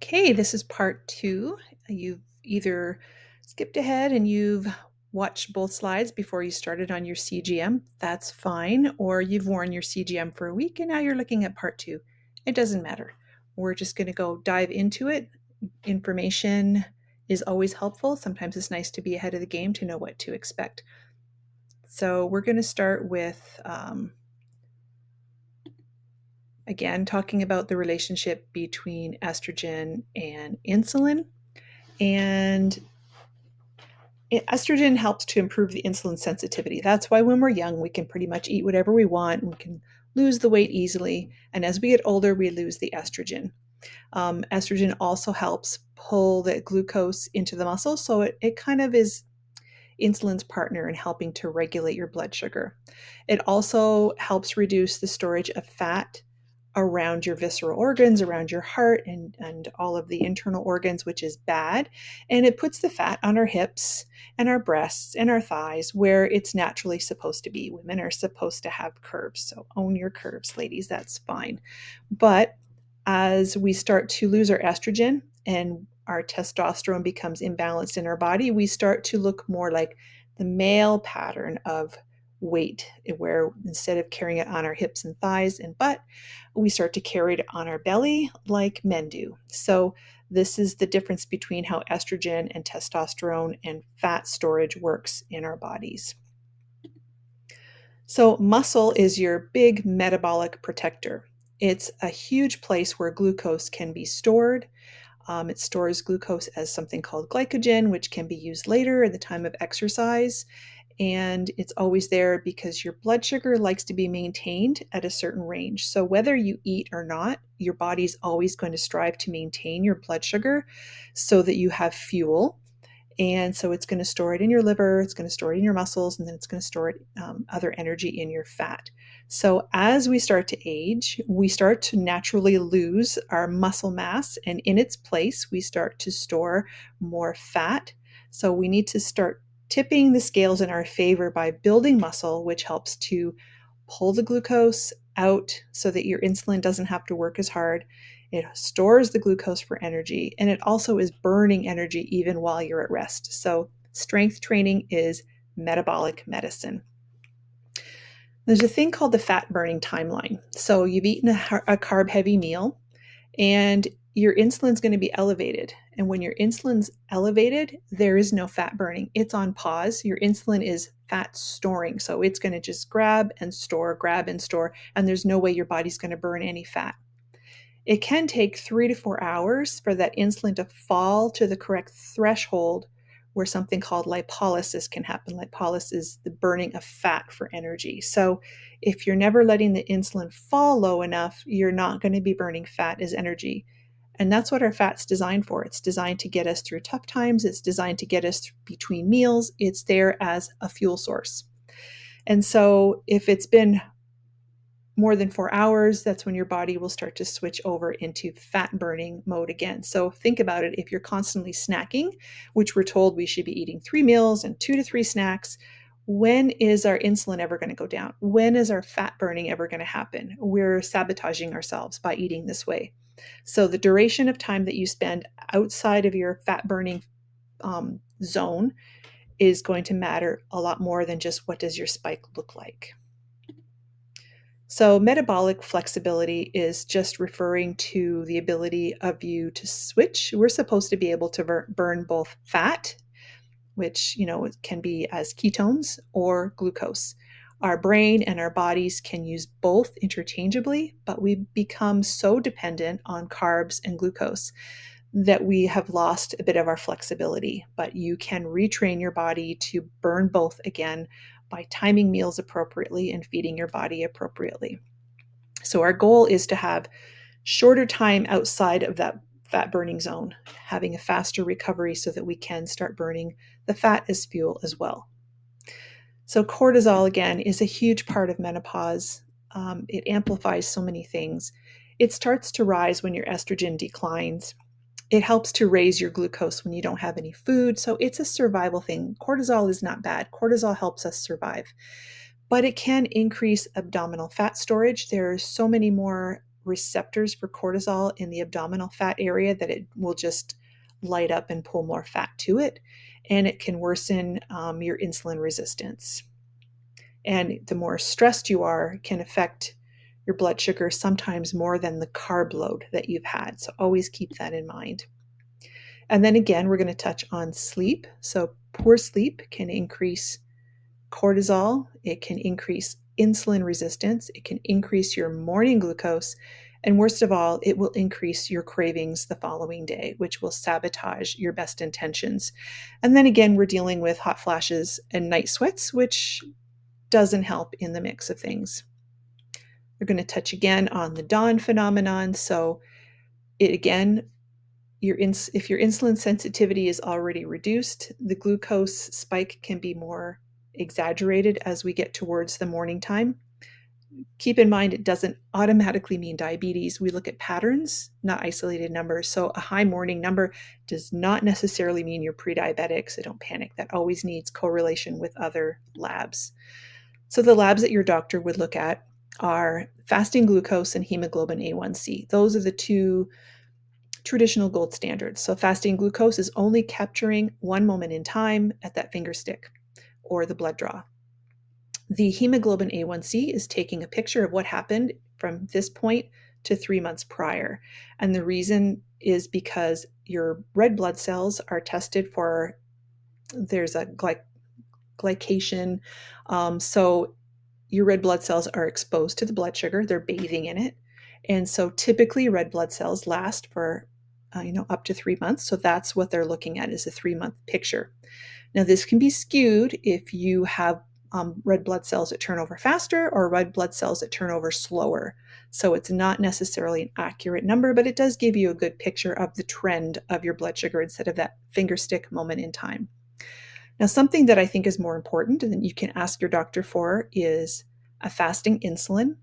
Okay, this is part two. You've either skipped ahead and you've watched both slides before you started on your CGM. That's fine. Or you've worn your CGM for a week and now you're looking at part two. It doesn't matter. We're just going to go dive into it. Information is always helpful. Sometimes it's nice to be ahead of the game to know what to expect. So we're going to start with again, talking about the relationship between estrogen and insulin. And estrogen helps to improve the insulin sensitivity. That's why when we're young, we can pretty much eat whatever we want and we can lose the weight easily. And as we get older, we lose the estrogen. Estrogen also helps pull the glucose into the muscle. So it kind of is insulin's partner in helping to regulate your blood sugar. It also helps reduce the storage of fat around your visceral organs, around your heart, and all of the internal organs, which is bad. And it puts the fat on our hips and our breasts and our thighs where it's naturally supposed to be. Women are supposed to have curves. So own your curves, ladies, that's fine. But as we start to lose our estrogen and our testosterone becomes imbalanced in our body, we start to look more like the male pattern of weight, where instead of carrying it on our hips and thighs and butt, we start to carry it on our belly like men do. So this is the difference between how estrogen and testosterone and fat storage works in our bodies. So muscle is your big metabolic protector. It's a huge place where glucose can be stored. It stores glucose as something called glycogen, which can be used later at the time of exercise. And it's always there because your blood sugar likes to be maintained at a certain range. So whether you eat or not, your body's always going to strive to maintain your blood sugar so that you have fuel. And so it's going to store it in your liver, it's going to store it in your muscles, and then it's going to store it, other energy in your fat. So as we start to age, we start to naturally lose our muscle mass, and in its place, we start to store more fat. So we need to start tipping the scales in our favor by building muscle, which helps to pull the glucose out so that your insulin doesn't have to work as hard. It stores the glucose for energy, and it also is burning energy even while you're at rest. So strength training is metabolic medicine. There's a thing called the fat burning timeline. So you've eaten a carb heavy meal and your insulin's going to be elevated. And when your insulin's elevated, there is no fat burning. It's on pause. Your insulin is fat storing. So it's going to just grab and store, and there's no way your body's going to burn any fat. It can take 3 to 4 hours for that insulin to fall to the correct threshold where something called lipolysis can happen. Lipolysis is the burning of fat for energy. So if you're never letting the insulin fall low enough, you're not going to be burning fat as energy. And that's what our fat's designed for. It's designed to get us through tough times. It's designed to get us between meals. It's there as a fuel source. And so if it's been more than 4 hours, that's when your body will start to switch over into fat burning mode again. So think about it. If you're constantly snacking, which we're told we should be eating 3 meals and 2 to 3 snacks, when is our insulin ever going to go down? When is our fat burning ever going to happen? We're sabotaging ourselves by eating this way. So the duration of time that you spend outside of your fat burning zone is going to matter a lot more than just what does your spike look like. So metabolic flexibility is just referring to the ability of you to switch. We're supposed to be able to burn both fat, which, can be as ketones, or glucose. Our brain and our bodies can use both interchangeably, but we become so dependent on carbs and glucose that we have lost a bit of our flexibility. But you can retrain your body to burn both again by timing meals appropriately and feeding your body appropriately. So our goal is to have shorter time outside of that fat burning zone, having a faster recovery so that we can start burning the fat as fuel as well. So cortisol, again, is a huge part of menopause. It amplifies so many things. It starts to rise when your estrogen declines. It helps to raise your glucose when you don't have any food. So it's a survival thing. Cortisol is not bad. Cortisol helps us survive. But it can increase abdominal fat storage. There are so many more receptors for cortisol in the abdominal fat area that it will just light up and pull more fat to it. And it can worsen your insulin resistance. And the more stressed you are can affect your blood sugar sometimes more than the carb load that you've had. So always keep that in mind. And then again, we're going to touch on sleep. So poor sleep can increase cortisol, it can increase insulin resistance, it can increase your morning glucose, and worst of all, it will increase your cravings the following day, which will sabotage your best intentions. And then again, we're dealing with hot flashes and night sweats, which doesn't help in the mix of things. We're going to touch again on the dawn phenomenon. So it again, if your insulin sensitivity is already reduced, the glucose spike can be more exaggerated as we get towards the morning time. Keep in mind, it doesn't automatically mean diabetes. We look at patterns, not isolated numbers. So a high morning number does not necessarily mean you're pre-diabetic, so don't panic. That always needs correlation with other labs. So the labs that your doctor would look at are fasting glucose and hemoglobin A1C. Those are the two traditional gold standards. So fasting glucose is only capturing one moment in time at that finger stick or the blood draw. The hemoglobin A1C is taking a picture of what happened from this point to 3 months prior. And the reason is because your red blood cells are tested for, there's a glycation. So your red blood cells are exposed to the blood sugar, they're bathing in it. And so typically red blood cells last for up to 3 months. So that's what they're looking at, is a 3-month picture. Now this can be skewed if you have red blood cells that turn over faster or red blood cells that turn over slower. So it's not necessarily an accurate number, but it does give you a good picture of the trend of your blood sugar instead of that finger stick moment in time. Now, something that I think is more important and that you can ask your doctor for is a fasting insulin.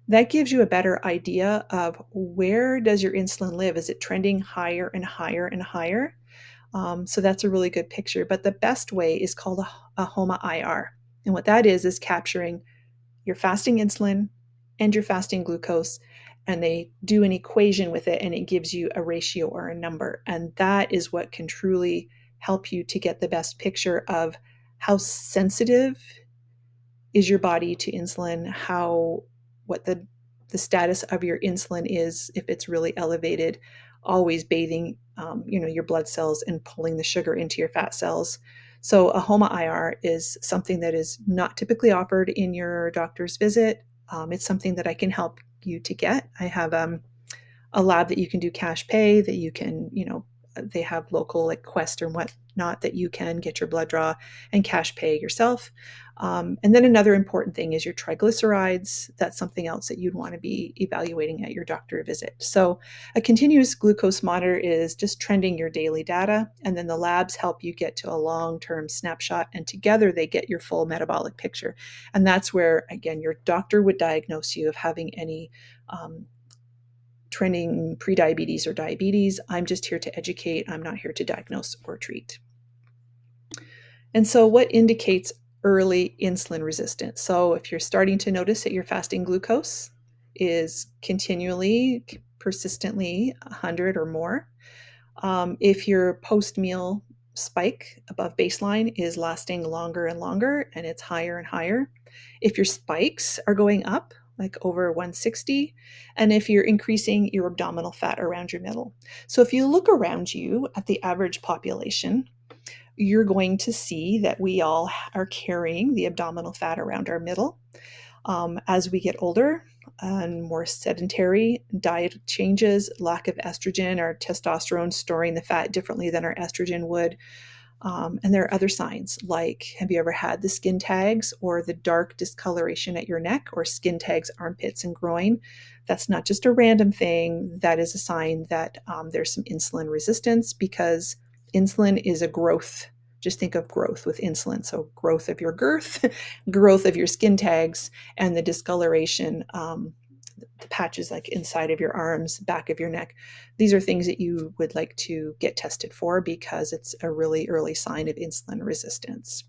That gives you a better idea of where does your insulin live? Is it trending higher and higher and higher? So that's a really good picture. But the best way is called a HOMA-IR. And what that is capturing your fasting insulin and your fasting glucose, and they do an equation with it, and it gives you a ratio or a number. And that is what can truly help you to get the best picture of how sensitive is your body to insulin, what the status of your insulin is, if it's really elevated, always bathing your blood cells and pulling the sugar into your fat cells. So a HOMA-IR is something that is not typically offered in your doctor's visit. It's something that I can help you to get. I have a lab that you can do cash pay, that you can, they have local like Quest or whatnot that you can get your blood draw and cash pay yourself. And then another important thing is your triglycerides. That's something else that you'd want to be evaluating at your doctor visit. So a continuous glucose monitor is just trending your daily data, and then the labs help you get to a long-term snapshot, and together they get your full metabolic picture. And that's where, again, your doctor would diagnose you of having any trending prediabetes or diabetes. I'm just here to educate. I'm not here to diagnose or treat. And so what indicates early insulin resistance? So if you're starting to notice that your fasting glucose is continually, persistently 100 or more, if your post-meal spike above baseline is lasting longer and longer and it's higher and higher, if your spikes are going up, like over 160, and if you're increasing your abdominal fat around your middle. So if you look around you at the average population, you're going to see that we all are carrying the abdominal fat around our middle. As we get older and more sedentary, diet changes, lack of estrogen, our testosterone storing the fat differently than our estrogen would. And there are other signs, like, have you ever had the skin tags or the dark discoloration at your neck, or skin tags, armpits, and groin? That's not just a random thing. That is a sign that there's some insulin resistance, because insulin is a growth. Just think of growth with insulin. So growth of your girth, growth of your skin tags, and the discoloration, the patches like inside of your arms, back of your neck. These are things that you would like to get tested for, because it's a really early sign of insulin resistance.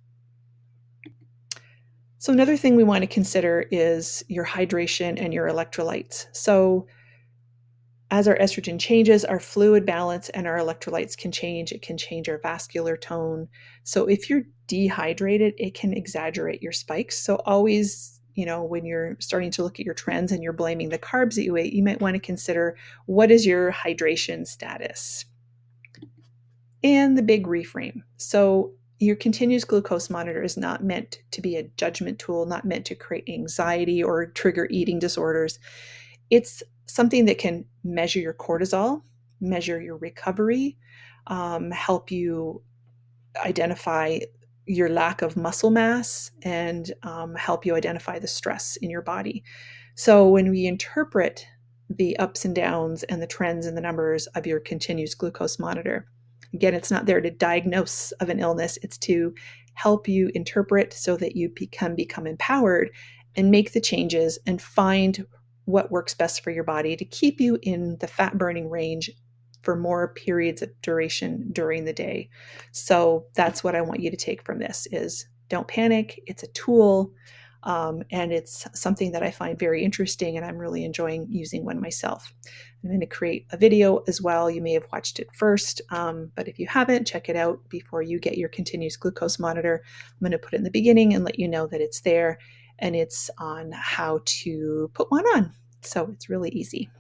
So another thing we want to consider is your hydration and your electrolytes. So As our estrogen changes, our fluid balance and our electrolytes can change. It can change our vascular tone. So if you're dehydrated, it can exaggerate your spikes. So always, when you're starting to look at your trends and you're blaming the carbs that you ate, you might want to consider, what is your hydration status? And the big reframe. So your continuous glucose monitor is not meant to be a judgment tool, not meant to create anxiety or trigger eating disorders. It's something that can measure your cortisol, measure your recovery, help you identify your lack of muscle mass, and help you identify the stress in your body. So when we interpret the ups and downs and the trends and the numbers of your continuous glucose monitor, again, it's not there to diagnose of an illness, it's to help you interpret so that you can become empowered and make the changes and find what works best for your body to keep you in the fat burning range for more periods of duration during the day. So that's what I want you to take from this is, don't panic. It's a tool. And it's something that I find very interesting, and I'm really enjoying using one myself. I'm going to create a video as well. You may have watched it first, but if you haven't, check it out before you get your continuous glucose monitor. I'm going to put it in the beginning and let you know that it's there, and it's on how to put one on. So it's really easy.